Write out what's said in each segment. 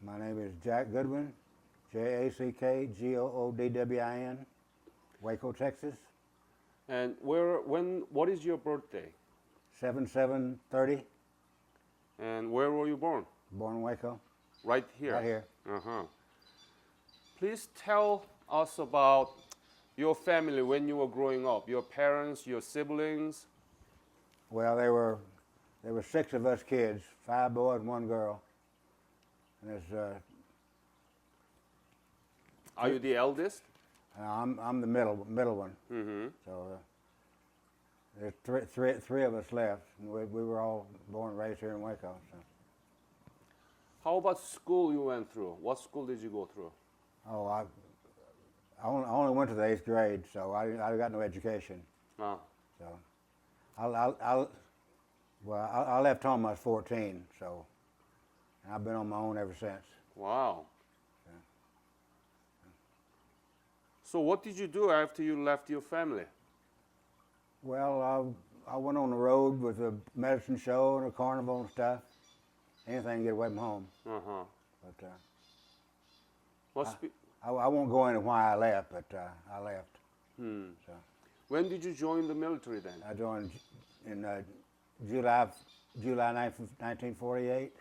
My name is Jack Goodwin, Jackgoodwin, Waco, Texas, And what is your birthday? 7730, And where were you born? born in Waco, Right here. right here. Uh-huh. Please tell us about your family when you were growing up. Your parents, your siblings. Well, there were 6 of us kids, 5 boys and 1 girl. And Are you the eldest? I'm the middle one. Mm-hmm. So there's three of us left. And we were all born and raised here in Waco. So. How about school you went through? What school did you go through? Oh, I only went to the 8th grade, so I got no education. Ah. So I left home when I was 14. So and I've been on my own ever since. Wow. Yeah. So what did you do after you left your family? Well, I went on the road with a medicine show and a carnival and stuff. Anything to get away from home. Uh-huh. But I won't go into why I left, but I left. So When did you join the military then? I joined in July 1948.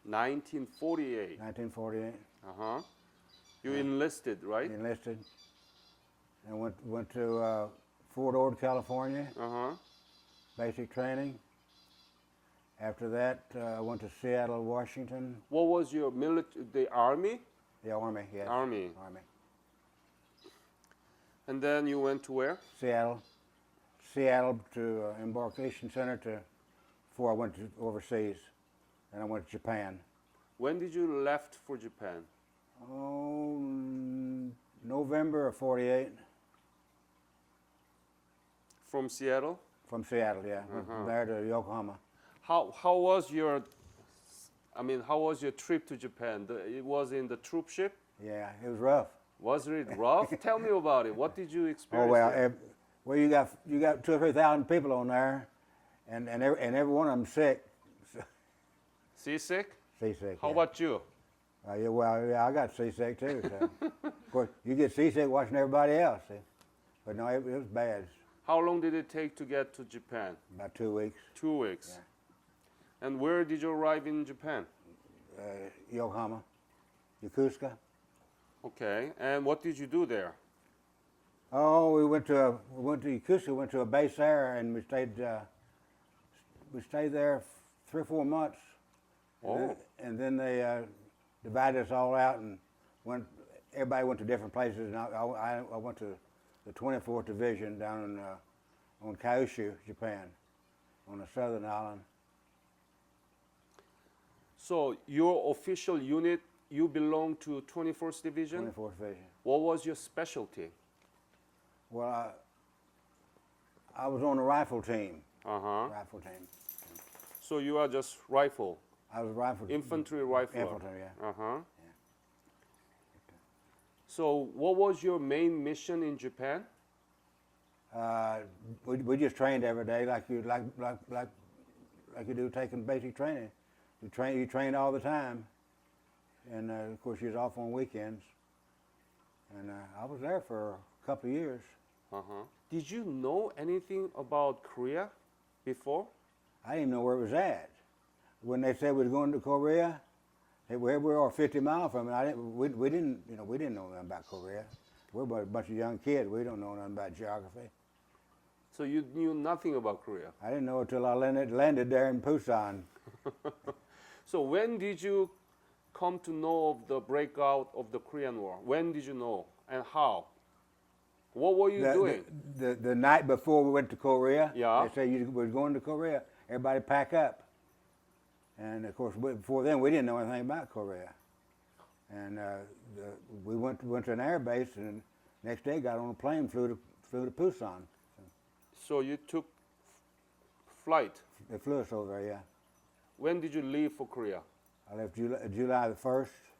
1948. 1948. Uh-huh. You enlisted, right? Enlisted and went to Fort Ord, California. Uh-huh. Basic training. After that, I went to Seattle, Washington. What was your military? The army? The Army, yes. Army. Army. And then you went to where? Seattle to embarkation center before I went to overseas. Then I went to Japan. When did you left for Japan? Oh, November of 48. From Seattle? From Seattle, yeah. Went from there to Yokohama. How was your trip to Japan? It was in the troop ship? Yeah, it was rough. Was it rough? Tell me about it. What did you experience? Oh well, there? well you got 2,000 or 3,000 people on there, and every one of them sick. Seasick? Seasick. How yeah. about you? Yeah, I got seasick too. So. Of course, you get seasick watching everybody else. See? But no, it was bad. How long did it take to get to Japan? About 2 weeks. 2 weeks. Yeah. And where did you arrive in Japan? Yokohama, Yokosuka. Okay. And what did you do there? Oh, we went to Yokosuka. Went to a base there, and we stayed there 3 or 4 months. Oh. And then they divided us all out, and everybody went to different places. And I went to the 24th Division down on Kyushu, Japan, on the southern island. So your official unit, you belong to 21st Division? 24th Division. What was your specialty? Well, I was on the rifle team. Uh-huh. Rifle team. So you are just rifle? I was rifle. Infantry rifle? Infantry, yeah. Uh-huh. Yeah. So what was your main mission in Japan? We just trained every day like you do taking basic training. You train all the time, and of course you're off on weekends. And I was there for a couple of years. Uh-huh. Did you know anything about Korea before? I didn't even know where it was at. When they said we were going to Korea, we were 50 miles from it. We didn't know nothing about Korea. We're a bunch of young kids. We don't know nothing about geography. So you knew nothing about Korea? I didn't know until I landed there in Busan. So when did you come to know of the breakout of the Korean War? When did you know and how? What were you doing? The night before we went to Korea, Yeah. they said we were going to Korea. Everybody pack up. And of course, before then, we didn't know anything about Korea. And we went to an air base, and next day got on a plane, flew to Busan. So you took flight. They flew us over there, yeah. When did you leave for Korea? I left July the 1st.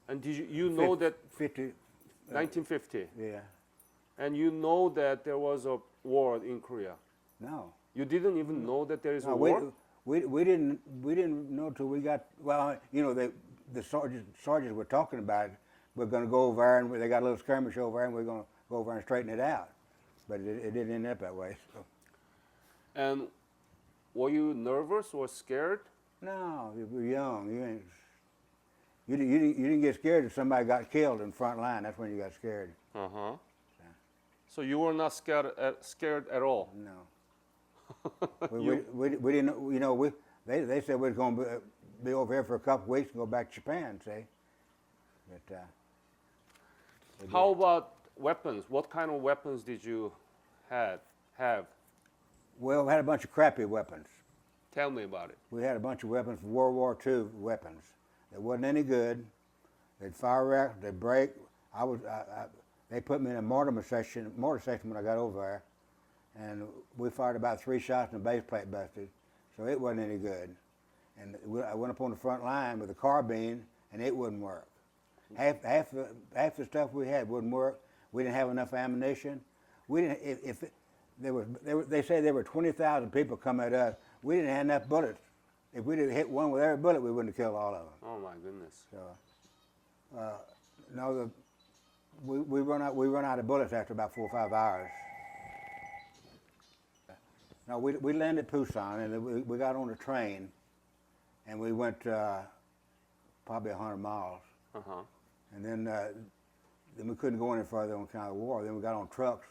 And did you know that 50? 1950? Yeah. And you know that there was a war in Korea? No. You didn't even know that there is a No, war? we didn't know till we got, well, you know, the sergeants were talking about it. We're going to go over there, and they got a little skirmish over there, and we're going to go over and straighten it out. But it didn't end up that way. So. And were you nervous or scared? No, you were young. You didn't get scared if somebody got killed in the front line. That's when you got scared. Uh-huh. So you were not scared at all? No. we didn't, you know, they said we were going to be over here for a couple of weeks and go back to Japan, see? But, how about weapons? What kind of weapons did you have? Well, we had a bunch of crappy weapons. Tell me about it. We had a bunch of weapons, World War II weapons. That wasn't any good. They'd fire out, they'd break. They put me in a mortar section when I got over there, and we fired about 3 shots and the base plate busted, so it wasn't any good. And I went up on the front line with a carbine, and it wouldn't work. Half the stuff we had wouldn't work. We didn't have enough ammunition. We didn't. They say there were 20,000 people coming at us. We didn't have enough bullets. If we didn't hit one with every bullet, we wouldn't have killed all of them. Oh my goodness. So, no, we run out of bullets after about 4 or 5 hours. No, we landed at Busan, and we got on a train, and we went probably 100 miles. Uh-huh. And then we couldn't go any further on account of the war. Then we got on trucks,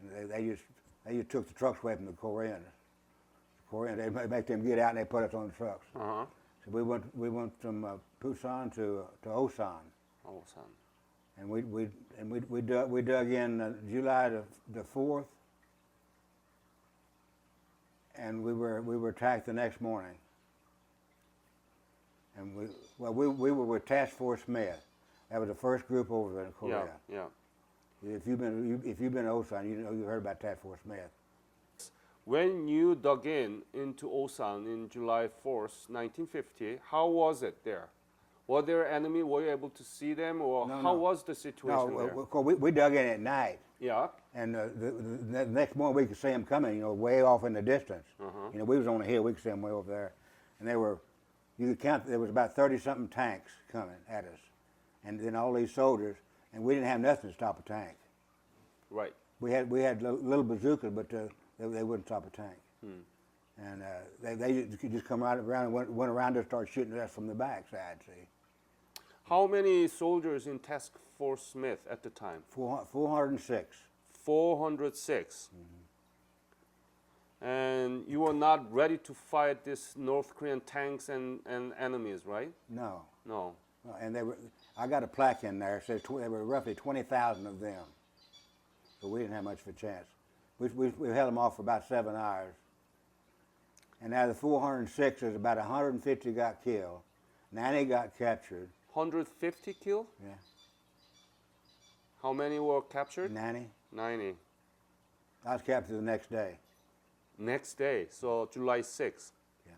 and they just took the trucks away from the Koreans. They make them get out, and they put us on the trucks. Uh-huh. So we went from Busan to Osan. Osan. And we dug in July the 4th, and we were attacked the next morning. And we were with Task Force Smith. That was the first group over in Korea. Yeah. If you've been to Osan, you heard about Task Force Smith. When you dug into Osan in July 4th, 1950, how was it there? Were there enemy? Were you able to see them, or how was the situation there? No, of course we dug in at night. Yeah. And the next morning we could see them coming, way off in the distance. Uh-huh. We was on a hill, we could see them way over there. And you could count, there was about 30-something tanks coming at us. And then all these soldiers, and we didn't have nothing to stop a tank. Right. We had little bazookas, but they wouldn't stop a tank. And they just come right around and went around and started shooting at us from the backside, see. How many soldiers in Task Force Smith at the time? 406. 406. And you were not ready to fight these North Korean tanks and enemies, right? No. No. And I got a plaque in there. It says there were roughly 20,000 of them. So we didn't have much of a chance. We held them off for about 7 hours. And out of the 406, there's about 150 got killed. 90 got captured. 150 killed? Yeah. How many were captured? 90. 90. I was captured the next day. Next day, so July 6th. Yeah.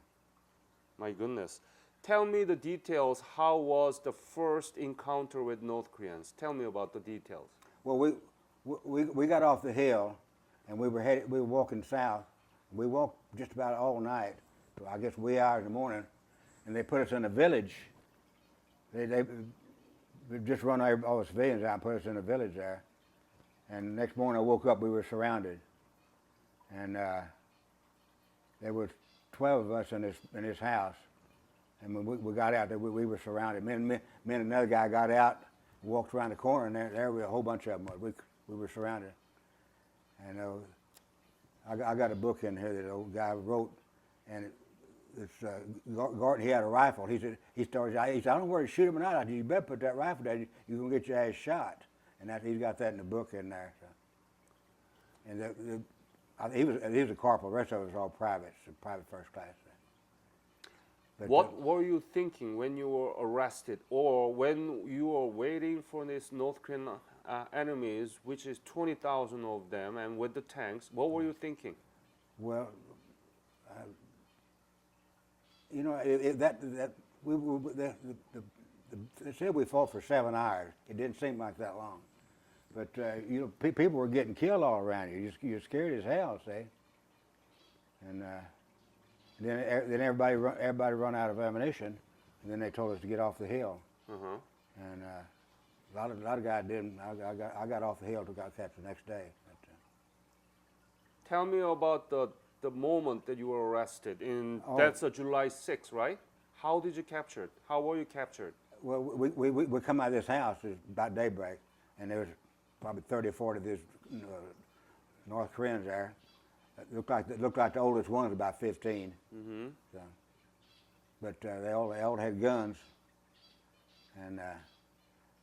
My goodness. Tell me the details. How was the first encounter with North Koreans? Tell me about the details. Well, we got off the hill, and we were walking south. We walked just about all night, so I guess wee hours in the morning, and they put us in a village. They just run all the civilians out and put us in a village there. And the next morning I woke up, we were surrounded. And there was 12 of us in this house. And when we got out there, we were surrounded. Me and another guy got out, walked around the corner, and there were a whole bunch of them. We were surrounded. And I got a book in here that the old guy wrote, and Garten, he had a rifle. He said, I don't know where to shoot him or not. I said, you better put that rifle down. You're going to get your ass shot. And he's got that in the book in there. So. And he was a corporal. The rest of us were all privates, private first class. But what were you thinking when you were arrested, or when you were waiting for these North Korean enemies, which is 20,000 of them, and with the tanks? What were you thinking? Well, they said we fought for 7 hours. It didn't seem like that long, but people were getting killed all around you. You're scared as hell, see. And Then everybody run out of ammunition, and then they told us to get off the hill. And a lot of guys didn't. I got off the hill and got captured the next day. But, tell me about the moment that you were arrested. That's July 6th, right? How did you captured? How were you captured? Well, we come out of this house about daybreak, and there was probably 30 or 40 of these North Koreans there. It looked like the oldest one was about 15. So, but they all had guns, and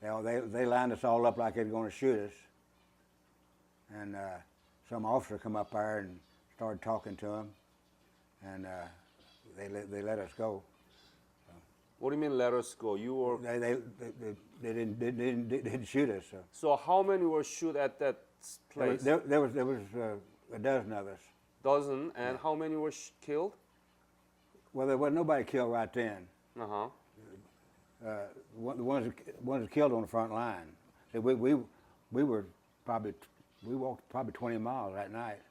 they lined us all up like they were going to shoot us. And some officer come up there and started talking to them, and they let us go. What do you mean let us go? You were They didn't shoot us. So how many were shot at that place? There was a dozen of us. Dozen, and how many were killed? Well, there wasn't nobody killed right then. The ones killed on the front line. So we walked probably 20 miles that night,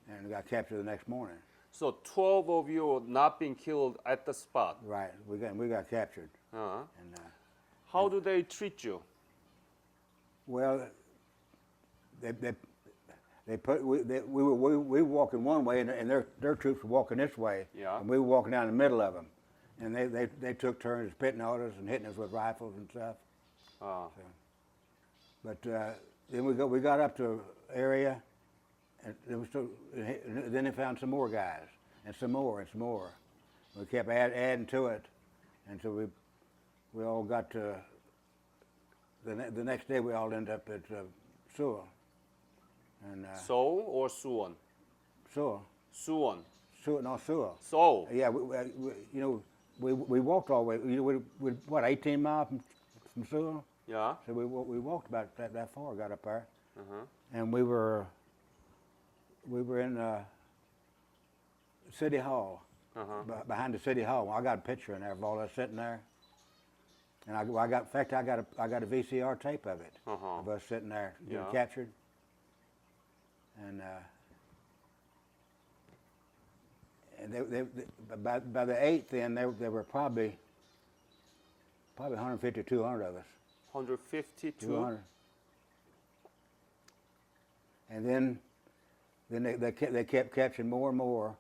and got captured the next morning. So 12 of you were not being killed at the spot. Right, we got captured. And how do they treat you? Well, we were walking one way, and their troops were walking this way. Yeah. And we were walking down the middle of them, and they took turns spitting at us and hitting us with rifles and stuff. So, but then we got up to an area, and then they found some more guys, and some more and some more. We kept adding to it, and so we all got to the next day. We all ended up at Seoul. And Seoul or Suwon? Seoul. Suwon. Seoul. Seoul. Yeah, we walked all the way. We what, 18 miles from Seoul? Yeah. So we walked about that far. Got up there, and we were in City Hall, behind the City Hall. I got a picture in there of all us sitting there, and I got a VCR tape of it of us sitting there getting captured. And by the 8th, then there were probably 150, 200 of us. 150, 200. And then they kept capturing more and more,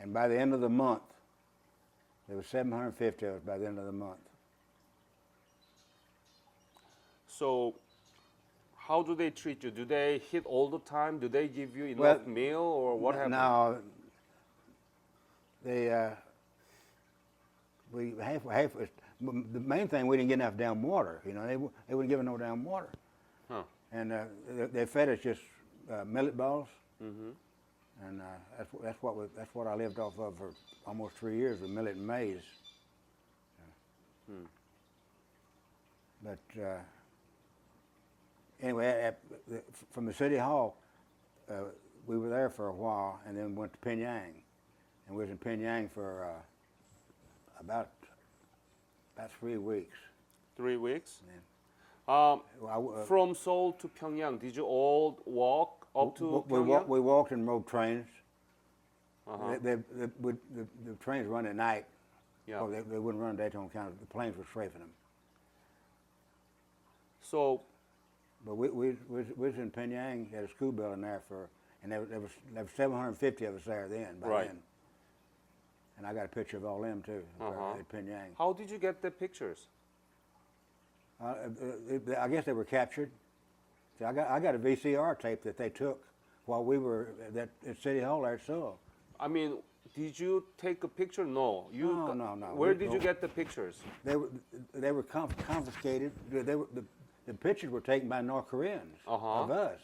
and by the end of the month, there was 750 of us by the end of the month. So, how do they treat you? Do they hit all the time? Do they give you enough meal, or what happened? No, the main thing, we didn't get enough damn water. You know, they wouldn't give us no damn water. And they fed us just millet balls, and that's what I lived off of for almost 3 years, with millet and maize. But anyway, from the City Hall, we were there for a while, and then went to Pyongyang, and we was in Pyongyang for about 3 weeks. 3 weeks? Yeah. From Seoul to Pyongyang, did you all walk up to Pyongyang? We walked and rode trains. The trains run at night. Yeah. Oh, they wouldn't run daytime on account of the planes were strafing them. So, but we was in Pyongyang at a school building there and there was 750 of us there then. By then. And I got a picture of all them too at Pyongyang. How did you get the pictures? I guess they were captured. See, I got a VCR tape that they took while we were at City Hall there at Seoul. I mean, did you take a picture? No. No. Where did you get the pictures? They were confiscated. The pictures were taken by North Koreans of us.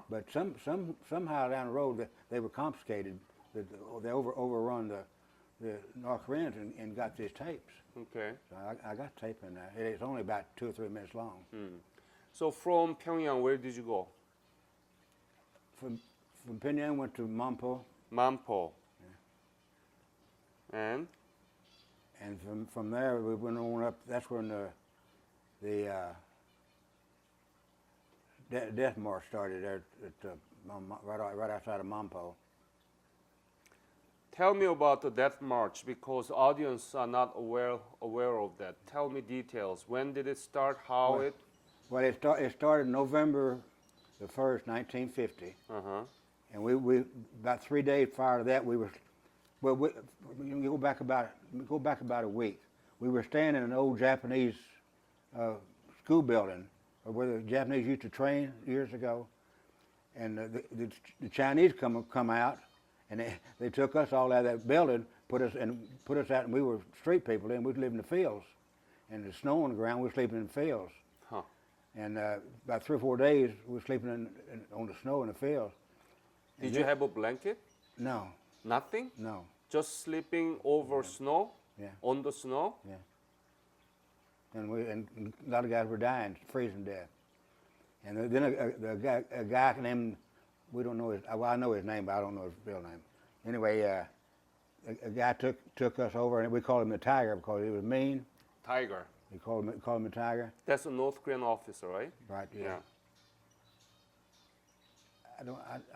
But somehow down the road they were confiscated. They overrun the North Koreans and got these tapes. Okay. So I got tape in there. It's only about 2 or 3 minutes long. So from Pyongyang, where did you go? From Pyongyang went to Mampo. Mampo. Yeah. And from there we went on up. That's when the death march started there right outside of Mampo. Tell me about the Death March because audience are not aware of that. Tell me details. When did it start? How it? Well, it started November the 1st, 1950. And we about 3 days prior to that, we were, well, we go back about a week. We were staying in an old Japanese school building where the Japanese used to train years ago. And the Chinese come out, and they took us all out of that building, put us out, and we were street people. Then we'd live in the fields, and the snow on the ground. We were sleeping in the fields. And about 3 or 4 days, we were sleeping on the snow in the fields. Did you have a blanket? No. Nothing? No. Just sleeping over snow? Yeah. On the snow? Yeah. And a lot of guys were dying, freezing to death. And then a guy named, we don't know his, well, I know his name, but I don't know his real name. Anyway, a guy took us over, and we called him the Tiger because he was mean. Tiger. We called him the Tiger. That's a North Korean officer, right? Right. Yeah.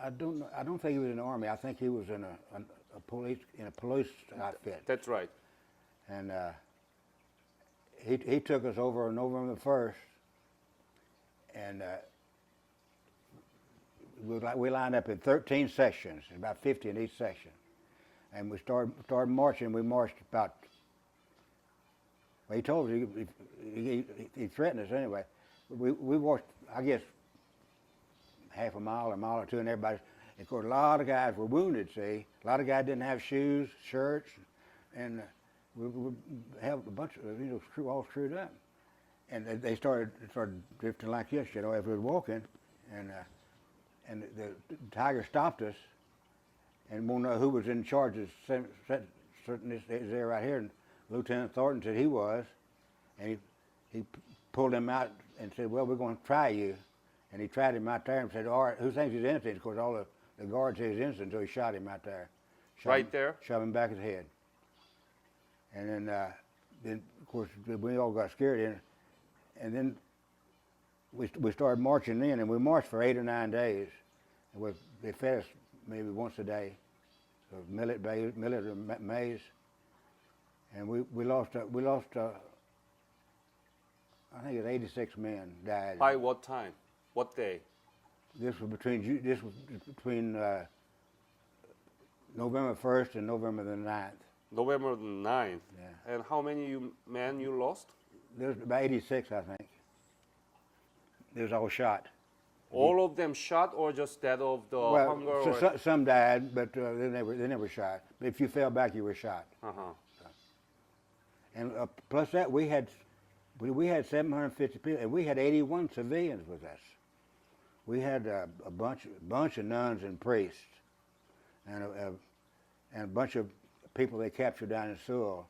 I don't think he was in the army. I think he was in a police outfit. That's right. And he took us over on November the 1st, and we lined up in 13 sections, about 50 in each section, and we started marching. We marched about. Well, he told us he threatened us anyway. We marched, I guess, half a mile or two, and everybody. Of course, a lot of guys were wounded. See, a lot of guys didn't have shoes, shirts, and we have a bunch of all screwed up. And they started drifting like this, as we were walking, and the Tiger stopped us, and won't know who was in charge of certain this there right here. And Lieutenant Thornton said he was, and he pulled him out and said, "Well, we're going to try you." And he tried him out there and said, "All right, who thinks he's innocent?" Of course, all the guards said he's innocent, so he shot him out there. Shot him back his head. And then of course, we all got scared. And then we started marching in, and we marched for 8 or 9 days. And they fed us maybe once a day, so millet or maize. And we lost. I think it was 86 men died. By what time? What day? This was between November 1st and November the 9th. November the 9th. Yeah. And how many men you lost? There was about 86, I think. They was all shot. All of them shot, or just dead of the hunger? Well, some died, but they never shot. If you fell back, you were shot. And plus that, we had 750 people, and we had 81 civilians with us. We had a bunch of nuns and priests, and a bunch of people they captured down in Seoul.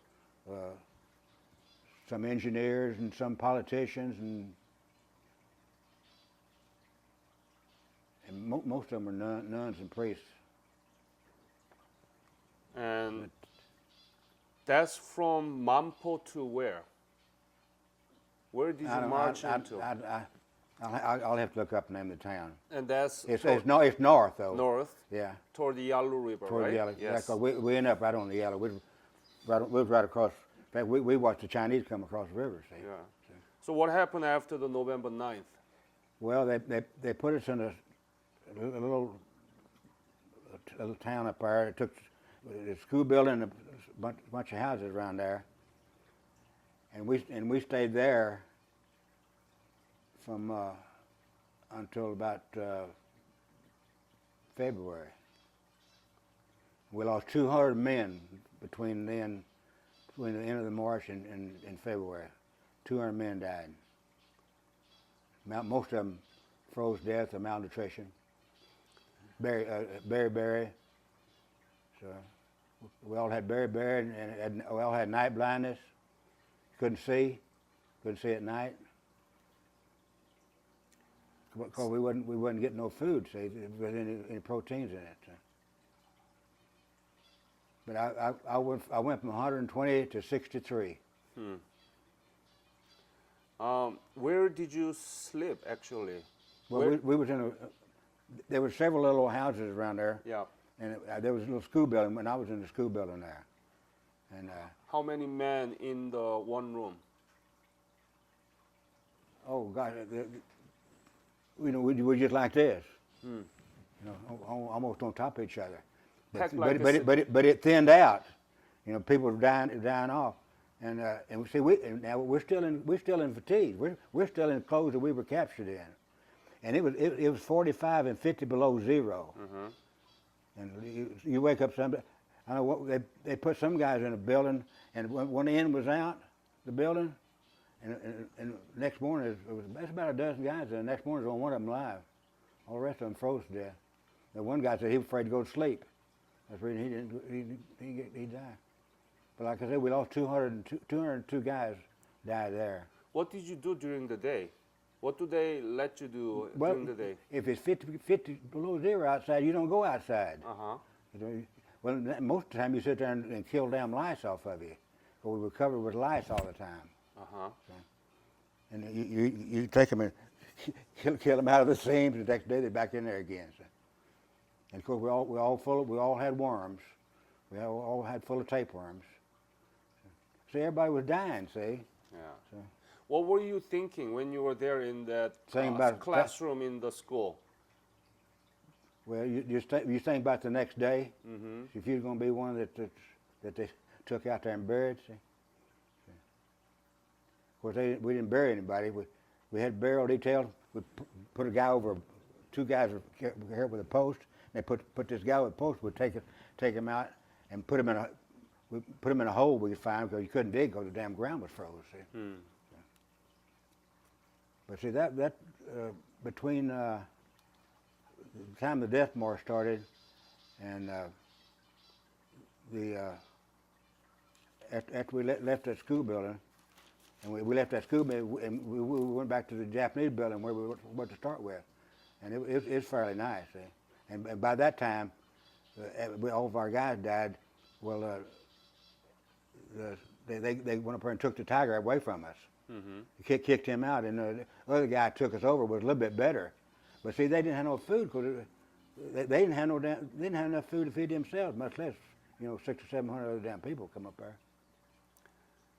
Some engineers and some politicians, and most of them were nuns and priests. And that's from Mampo to where? Where did you march into? I'll have to look up the name of the town. And that's it's north though. North. Yeah. Toward the Yalu River, toward right? The Yalu. Yes. Yeah, we ended up right on the Yalu. We was right across. In fact, we watched the Chinese come across the river. See. Yeah. So what happened after the November 9th? Well, they put us in a little town up there. It took a school building, a bunch of houses around there, and we stayed there from until about February. We lost 200 men between the end of the march and February. 200 men died. Most of them froze to death of malnutrition. Beriberi. So we all had beriberi, and we all had night blindness. Couldn't see at night. Because we wasn't getting no food, see, with any proteins in it. But I went from 120 to 63. Where did you sleep actually? Well, we was in there were several little houses around there. Yeah. And there was a little school building when I was in the school building there. And how many men in the one room? oh gosh, we just like this, almost on top of each other. But it thinned out. People were dying off, and see now we're still in fatigue. We're still in clothes that we were captured in, and it was 45 and 50 below zero. Mm-hmm. And you wake up Sunday. I know what they put some guys in a building, and one end was out the building, and next morning that's about a dozen guys. And the next morning, there's only one of them alive. All the rest of them froze to death. The one guy said he was afraid to go to sleep. That's the reason he died. But like I said, we lost 202 guys died there. What did you do during the day? What do they let you do during the day? If it's 50 below zero outside, you don't go outside. Well, most of the time you sit there and kill damn lice off of you. Because we were covered with lice all the time. So, and you take them and kill them out of the seams, and the next day they're back in there again. So. And of course we all had worms. We all had full of tapeworms. See, everybody was dying. See. Yeah. So. What were you thinking when you were there in that classroom in the school? Well, you think about the next day. Mm-hmm. If you're going to be one that they took out there and buried. See. Of course, we didn't bury anybody. We had burial details. We put a guy over. Two guys were here with a post. They put this guy with a post. We'd take him out and put him in a hole we could find because you couldn't dig because the damn ground was froze. See. Hmm. But see that between the time the death march started and after we left that school building, and we left that school building and we went back to the Japanese building where we were to start with, and it's fairly nice. See? And by that time, all of our guys died. Well, they went up there and took the tiger away from us. Mm-hmm. Kicked him out, and the other guy took us over was a little bit better. But see, they didn't have no food because they didn't have enough food to feed themselves, much less 600 or 700 other damn people come up there.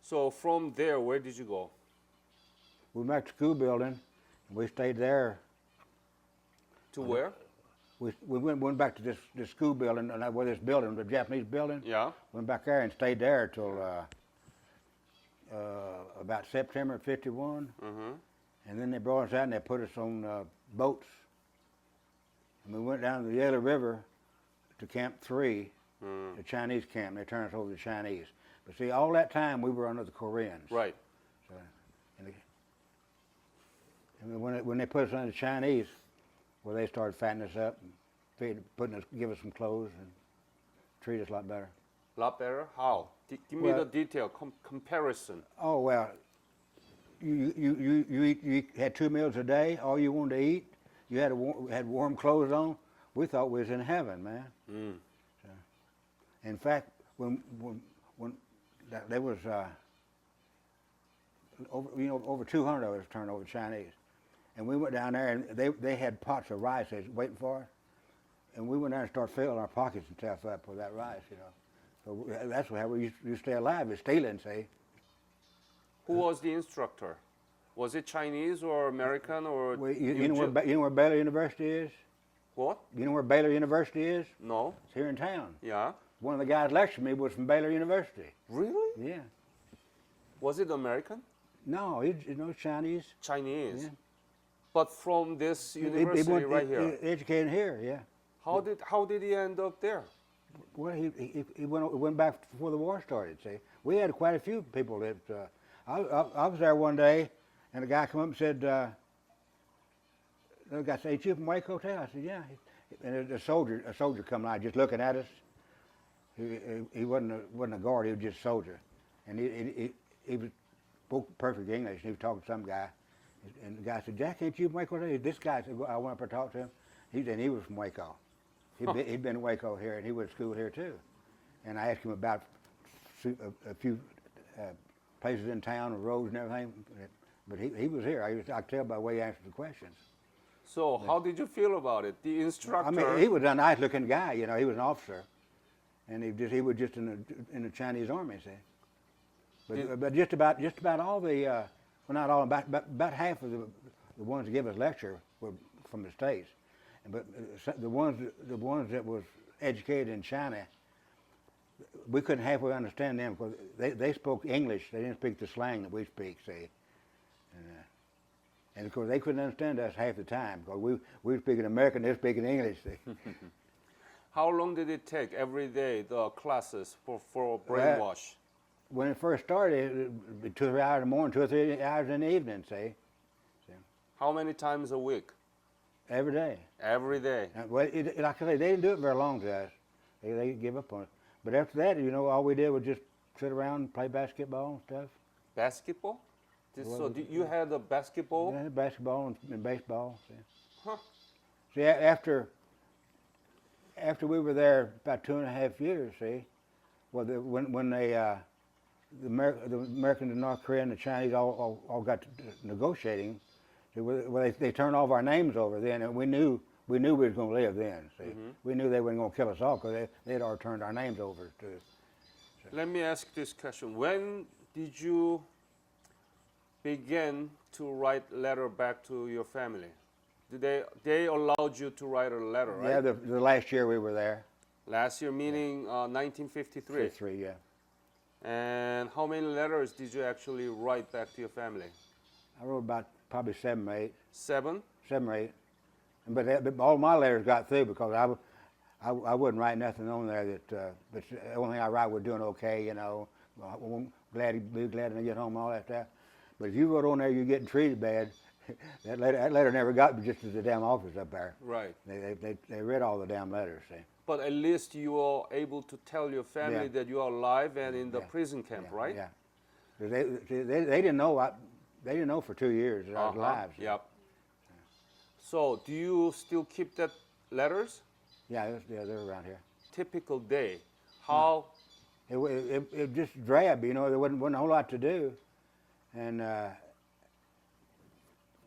So from there, where did you go? We went back to the school building, and we stayed there. To where? We went back to this school building, where this building, the Japanese building. Yeah. Went back there and stayed there till about September of '51. Mm-hmm. And then they brought us out and they put us on boats. And we went down to the Yellow River to Camp 3, the Chinese camp. They turned us over to the Chinese. But see, all that time we were under the Koreans. Right. So, and when they put us under the Chinese, well, they started fattening us up and give us some clothes and treat us a lot better. A lot better? How? Give me the detail, comparison. Oh, well, you had 2 meals a day, all you wanted to eat. You had warm clothes on. We thought we was in heaven, man. Mm. So, in fact, when there was over 200 of us turned over Chinese, and we went down there and they had pots of rice they was waiting for us, and we went down and started filling our pockets and stuff up with that rice, So that's how we used to stay alive, is stealing, see. Who was the instructor? Was it Chinese or American or? Well, you know where Baylor University is? What? You know where Baylor University is? No. It's here in town. Yeah. One of the guys lecturing me was from Baylor University. Really? Yeah. Was it American? No, it's Chinese. Chinese. Yeah. But from this university right here. Educated here, yeah. How did he end up there? Well, he went back before the war started. See, we had quite a few people that. I was there one day, and a guy come up and said, the guy said, "Hey, you from Wake Hotel?" I said, "Yeah." And a soldier come out just looking at us. He wasn't a guard; he was just a soldier, and he spoke perfect English. And he was talking to some guy, and the guy said, "Jack, ain't you from Waco?" This guy said, I went up and talked to him. He was from Waco. He'd been in Waco here, and he went to school here too. And I asked him about a few places in town, and roads and everything. But he was here. I could tell by the way he answered the questions. So how did you feel about it? The instructor. I mean, he was a nice-looking guy. You know, he was an officer, and he was just in the Chinese army. See, but just about all the well, not all, about half of the ones that give us lecture were from the States, but the ones that was educated in China, we couldn't halfway understand them because they spoke English. They didn't speak the slang that we speak. See. And of course, they couldn't understand us half the time because we were speaking American, they're speaking English. How long did it take every day, the classes for brainwash? When it first started, it would be 2 or 3 hours in the morning, 2 or 3 hours in the evening, see. How many times a week? Every day. Every day. Well, like I say, they didn't do it very long to us. They give up on it. But after that, you know, all we did was just sit around and play basketball and stuff. Basketball? So you had a basketball? Yeah, basketball and baseball. See. Huh. See, after we were there about 2.5 years, see, well, when the Americans, the North Korea, and the Chinese all got to negotiating, well, they turned all of our names over then, and we knew we was going to live then. See, we knew they weren't going to kill us all because they had already turned our names over to. So. Let me ask this question: when did you begin to write letter back to your family? Did they allowed you to write a letter, right? Yeah, the last year we were there. Last year, meaning 1953. 53, yeah. And how many letters did you actually write back to your family? I wrote about probably 7 or 8. 7? 7 or 8. But all my letters got through because I wouldn't write nothing on there that. But the only thing I write was doing okay, you know. Glad to get home, all that stuff. But if you wrote on there you're getting treated bad, that letter never got just to the damn office up there. Right. They read all the damn letters, see. But at least you were able to tell your family that you are alive and in the prison camp, right? Yeah. They didn't know. They didn't know for 2 years that I was alive. So. Yep. So do you still keep that letters? Yeah, they're around here. Typical day. How? It just drab, you know. There wasn't a whole lot to do, and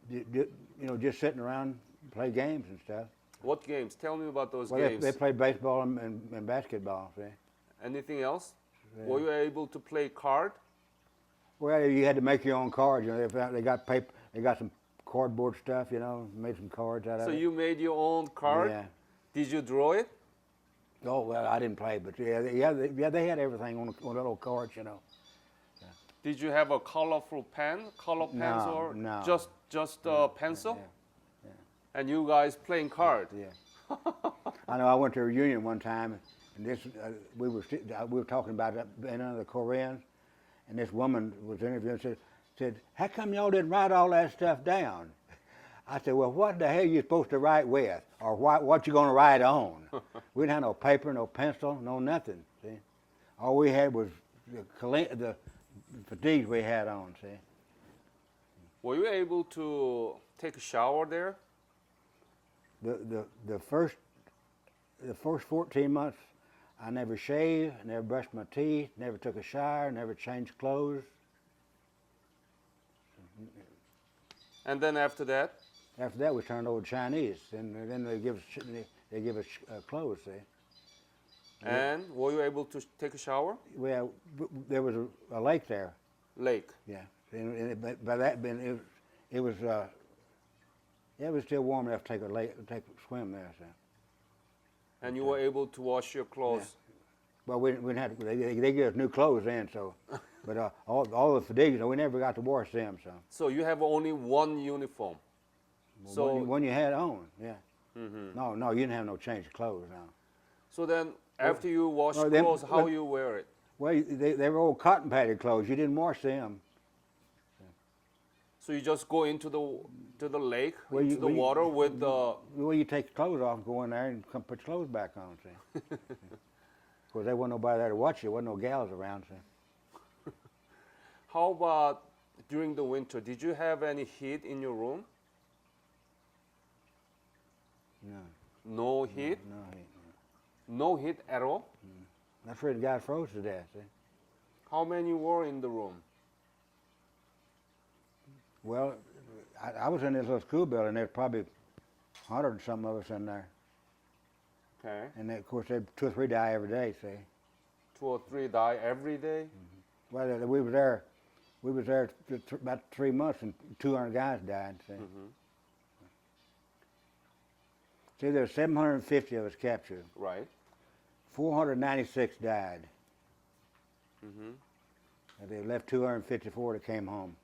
you know, just sitting around, play games and stuff. What games? Tell me about those well, games. They played baseball and basketball. See. Anything else? Yeah. Were you able to play card? Well, you had to make your own cards. You know, they got paper. They got some cardboard stuff. You know, made some cards out of it. So you made your own card? Yeah. Did you draw it? Oh well, I didn't play, but yeah, they had everything on the little cards. You know. Yeah. Did you have a colorful pen, color pens, or no. just a pencil? Yeah. And you guys playing card? Yeah. I know. I went to a reunion one time, and this we were talking about being under the Koreans, and this woman was interviewing and said, "How come y'all didn't write all that stuff down?" I said, "Well, what the hell are you supposed to write with, or what you going to write on?" We didn't have no paper, no pencil, no nothing. See, all we had was the fatigues we had on. See. Were you able to take a shower there? The first 14 months, I never shaved, never brushed my teeth, never took a shower, never changed clothes. And then after that? After that, we turned over Chinese, and then they give us clothes. See. And were you able to take a shower? Well, there was a lake there. Lake. Yeah. And by that, it was still warm enough to take a swim there. So. And you were able to wash your clothes. Yeah. Well, we didn't have to. They gave us new clothes then, so. But all the fatigues, we never got to wash them. So you have only one uniform. Well, so one you had on, yeah. Mm-hmm. No, you didn't have no change of clothes now. So then, after you wash clothes, how you wear it? Well, they were old cotton padded clothes. You didn't wash them. So you just go into the lake, well, into the water with the. Well, you take your clothes off and go in there and come put your clothes back on. See. Of course, there wasn't nobody there to watch you. There wasn't no gals around. See. How about during the winter? Did you have any heat in your room? No. No heat? No heat. No heat at all? I'm afraid the guy froze to death. See. How many were in the room? Well, I was in this little school building. There's probably 100 and some of us in there. Okay. And then, of course, 2 or 3 die every day, see. 2 or 3 die every day? Well, we was there about 3 months and 200 guys died, see. See, there's 750 of us captured. Right. 496 died. And they left 254 that came home.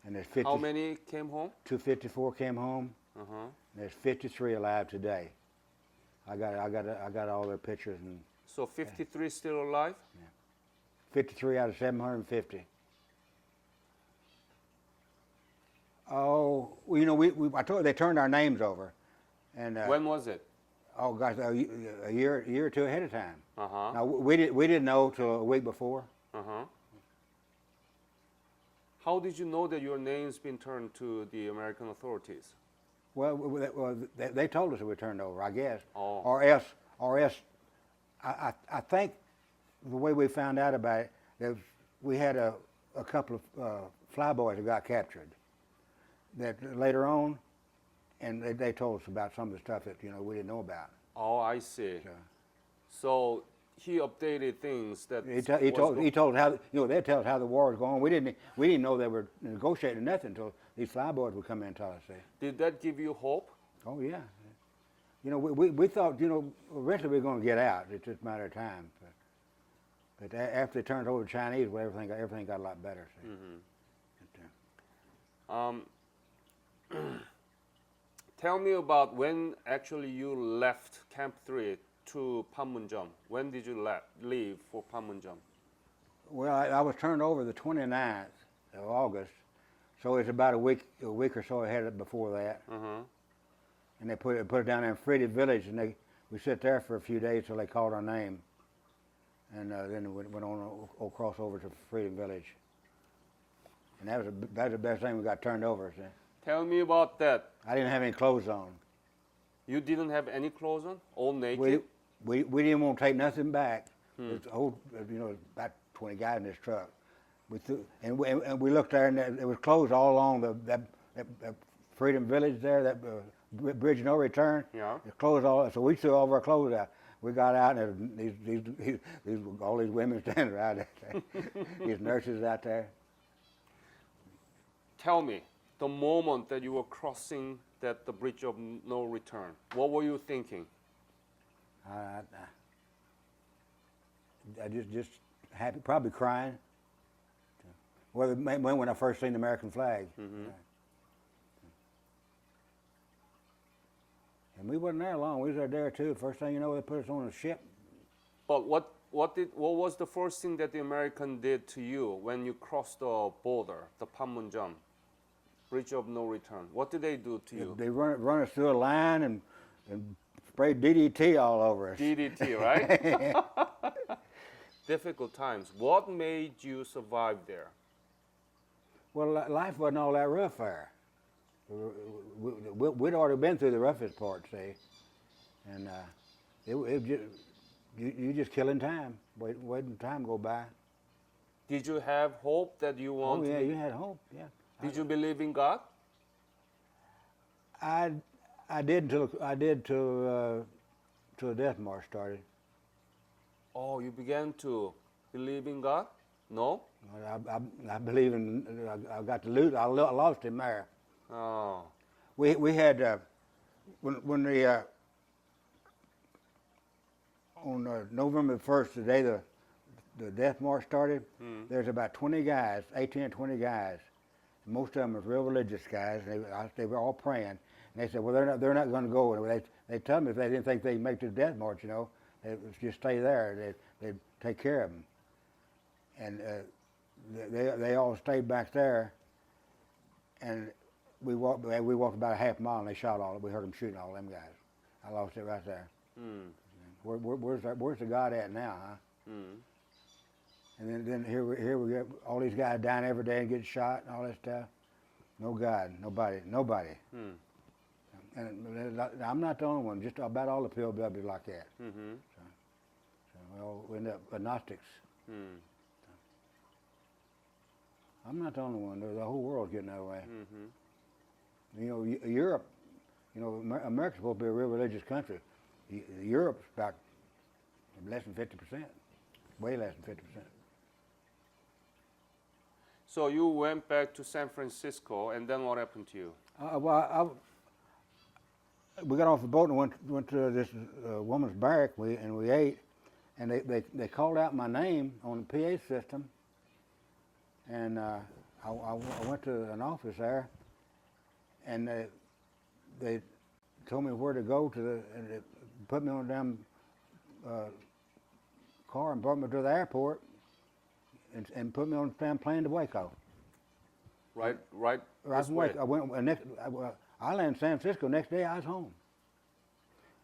And there's 50. How many came home? 254 came home. And there's 53 alive today. I got all their pictures and. So 53 still alive? Yeah. 53 out of 750. Oh, well, you know, I told you they turned our names over. And when was it? Oh gosh, a year or two ahead of time. Uh-huh. Now we didn't know till a week before. Uh-huh. How did you know that your name's been turned to the American authorities? Well, they told us it was turned over, I guess. Oh. Or else, I think the way we found out about it, that we had a couple of flyboys that got captured. That later on, and they told us about some of the stuff that we didn't know about. Oh, I see. So he updated things that he told us how they tell us how the war was going. We didn't know they were negotiating nothing until these flyboys would come in and tell us. Did that give you hope? Oh yeah. We thought eventually we were going to get out. It's just a matter of time. But after they turned over to the Chinese, well, everything got a lot better. Tell me about when actually you left Camp 3 to Panmunjom. When did you leave for Panmunjom? Well, I was turned over the 29th of August, so it's about a week or so ahead before that. And they put it down there in Freedom Village, and we sit there for a few days till they called our name, and then we went on across over to Freedom Village. And that was the best thing we got turned over. See? Tell me about that. I didn't have any clothes on. You didn't have any clothes on? All naked? We didn't want to take nothing back. There's about 20 guys in this truck. And we looked there, and there was clothes all along that Freedom Village there, that bridge no return. Yeah. The clothes all. So we threw all of our clothes out. We got out, and all these women standing around there. These nurses out there. Tell me, the moment that you were crossing the bridge of no return, what were you thinking? I just happy, probably crying. Well, when I first seen the American flag. And we wasn't there long. We was there too. First thing you know, they put us on a ship. But what was the first thing that the American did to you when you crossed the border, the Panmunjom, bridge of no return? What did they do to you? They run us through a line and sprayed DDT all over us. DDT, right? Difficult times. What made you survive there? Well, life wasn't all that rough there. We'd already been through the roughest part, see, and you just killing time, waiting time go by. Did you have hope that you wanted? Oh yeah, you had hope. Yeah. Did you believe in God? I did till the death march started. Oh, you began to believe in God? No. I believe in. I got to lose. I lost him there. Oh. We had when the on November 1st, the day the death march started, there's about 20 guys, 18 or 20 guys. Most of them were real religious guys. They were all praying. And they said, well, they're not going to go. They told me if they didn't think they'd make the death march, they'd just stay there. They'd take care of them. And they all stayed back there. And we walked about a half mile, and they shot we heard them shooting all them guys. I lost it right there. Where's the God at now, huh? And then here we get all these guys dying every day and getting shot and all that stuff. No God, nobody. And I'm not the only one. Just about all the POWs like that. So we end up agnostics. I'm not the only one. The whole world's getting that way. Europe You know, America's supposed to be a real religious country. Europe's about less than 50%, way less than 50%. So you went back to San Francisco, and then what happened to you? We got off the boat and went to this woman's barrack, and we ate, and they called out my name on the PA system, and I went to an office there, and they told me where to go and they put me on a damn car and brought me to the airport, and put me on a damn plane to Waco. Right From Waco. I landed in San Francisco. Next day I was home.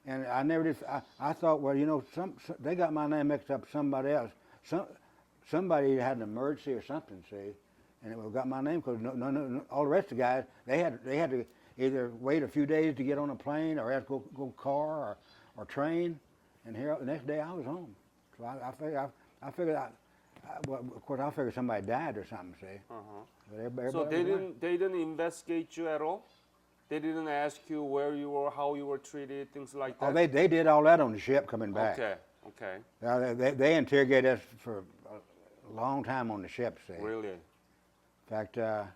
And I never did. I thought, well, you know, they got my name mixed up with somebody else. Somebody had an emergency or something, see, and it got my name because no, all the rest of the guys they had to either wait a few days to get on a plane or have to go car or train. And here the next day I was home. So I figured well, of course I figured somebody died or something, see. Uh-huh. So they didn't investigate you at all? They didn't ask you where you were, how you were treated, things like that? Oh, they did all that on the ship coming back. Okay. They interrogated us for a long time on the ship, see. Really? In fact, I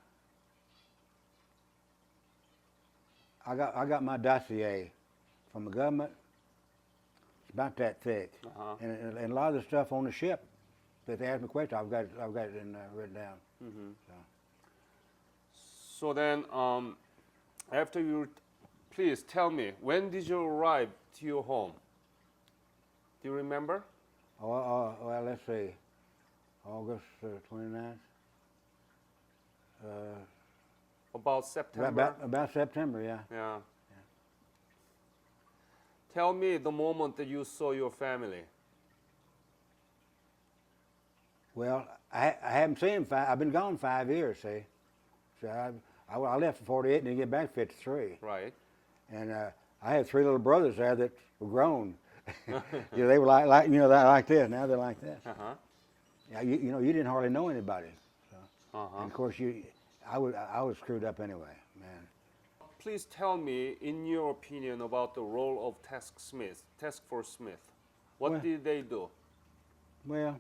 got my dossier from the government. It's about that thick, and a lot of the stuff on the ship that they asked me questions, I've got it written down. Mm-hmm. So then, after you, please tell me, when did you arrive to your home? Do you remember? Well, let's see, August 29th. About September? About September, yeah. Yeah. Tell me the moment that you saw your family. Well, I haven't seen him. I've been gone 5 years, see. So I left in 48 and didn't get back 53. Right. And I had 3 little brothers there that were grown. You know, they were like like this. Now they're like this. Yeah, you know, you didn't hardly know anybody. So. And of course, I was screwed up anyway, man. Please tell me, in your opinion, about the role of Task Force Smith. What did they do? Well,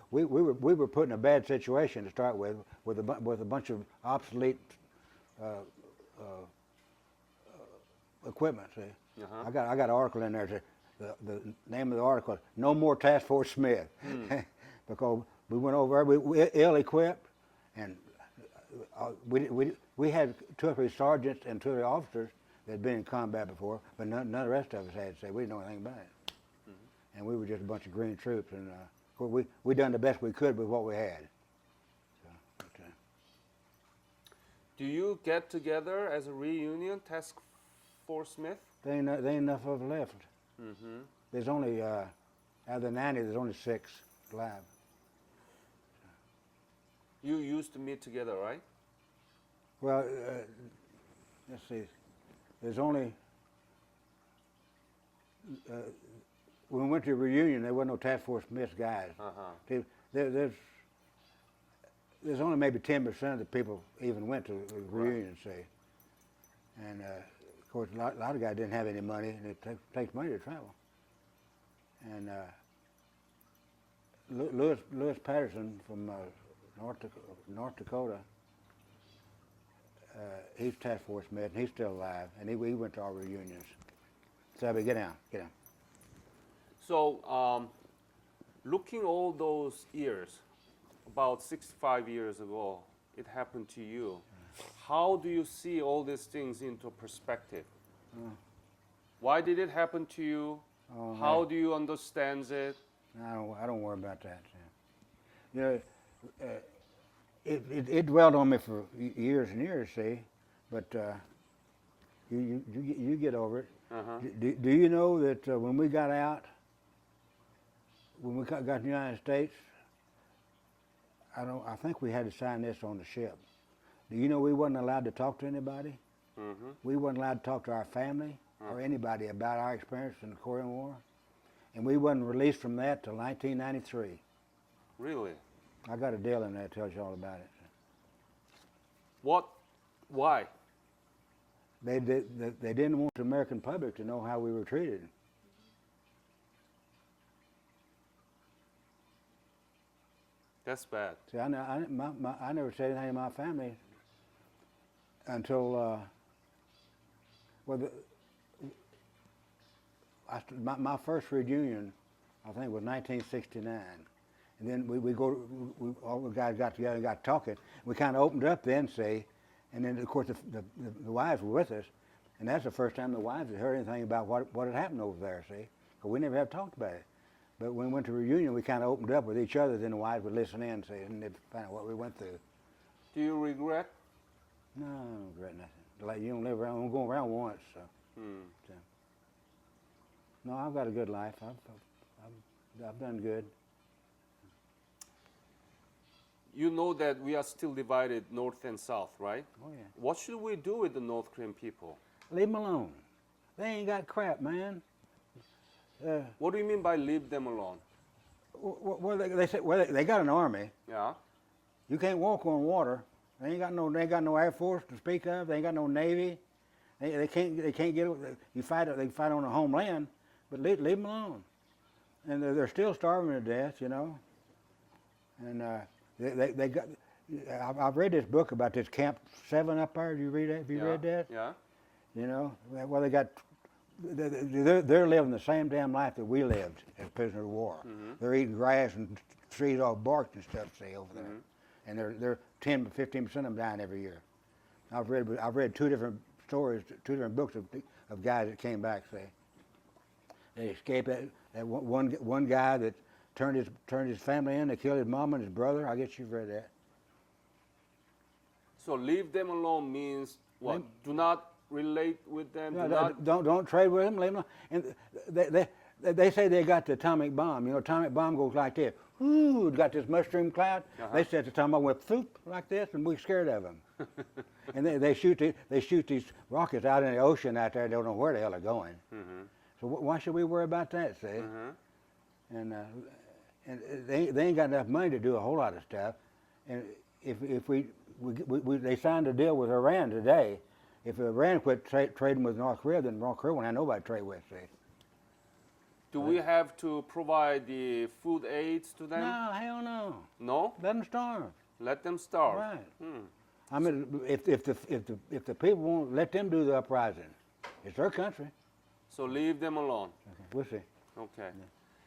we were put in a bad situation to start with a bunch of obsolete equipment. See, I got an article in there. The name of the article: "No More Task Force Smith," because we went over. We ill-equipped, and we had 2 or 3 sergeants and 2 or 3 officers that had been in combat before, but none of the rest of us had. Say we didn't know anything about it, and we were just a bunch of green troops. And we done the best we could with what we had. So, do you get together as a reunion, Task Force Smith? There ain't enough of us left. There's only out of the 90, there's only 6 alive. You used to meet together, right? Well, let's see. There's only when we went to a reunion, there wasn't no Task Force Smith guys. See, there's only maybe 10% of the people even went to the reunion, say. And of course, a lot of guys didn't have any money, and it takes money to travel. And Lewis Patterson from North Dakota, he's Task Force Smith, and he's still alive, and he went to our reunions. Sabby, get down. So, looking all those years, about 65 years ago, it happened to you. How do you see all these things into perspective? Why did it happen to you? How do you understand it? I don't worry about that. You know, it dwelled on me for years and years, see, but you get over it. Do you know that when we got out, when we got to the United States, I think we had to sign this on the ship. Do you know we wasn't allowed to talk to anybody? We wasn't allowed to talk to our family or anybody about our experience in the Korean War, and we wasn't released from that till 1993. Really? I got a deal in there that tells you all about it. What? Why? they didn't want the American public to know how we were treated. That's bad. See, I never said anything to my family until my first reunion, I think, was 1969. And then all the guys got together and got talking. We kind of opened up then, see, and then of course the wives were with us, and that's the first time the wives had heard anything about what had happened over there, see, because we never have talked about it. But when we went to reunion, we kind of opened up with each other. Then the wives would listen in, see, and they'd find out what we went through. Do you regret? No, I don't regret nothing. Like, you don't live around, I'm going around once, so. So. No, I've got a good life. I've done good. You know that we are still divided north and south, right? Oh, yeah. What should we do with the North Korean people? Leave them alone. They ain't got crap, man. What do you mean by leave them alone? Well, they say, well, they got an army. Yeah. You can't walk on water. They ain't got no Air Force to speak of. They ain't got no Navy. They can't get. They fight on the homeland, but leave them alone. And they're still starving to death, you know. And they got. I've read this book about this Camp 7 up there. Have you read that? Have you read that? Yeah. You know, well, they got. They're living the same damn life that we lived as prisoners of war. Mm-hmm. They're eating grass and trees off bark and stuff, say, over there. Mm-hmm. And they're 10 to 15% of them dying every year. I've read two different stories, two different books of guys that came back, say. They escaped that one guy that turned his family in, they killed his mom and his brother. I guess you've read that. So leave them alone means what? Do not relate with them. No, don't trade with them. Leave them alone. And they say they got the atomic bomb. You know, atomic bomb goes like this. Ooh, it got this mushroom cloud. They said the atomic bomb went floop like this, and we're scared of them. And they shoot these rockets out in the ocean out there. They don't know where the hell they're going. Mm-hmm. So why should we worry about that? See, and they ain't got enough money to do a whole lot of stuff. And if they signed a deal with Iran today. If Iran quit trading with North Korea, then North Korea won't have nobody to trade with. See. Do we have to provide the food aids to them? No, hell no. No? Let them starve. Let them starve. Right. I mean, if the people won't let them do the uprising, it's their country. So leave them alone. Okay. We'll see. Okay. Yeah.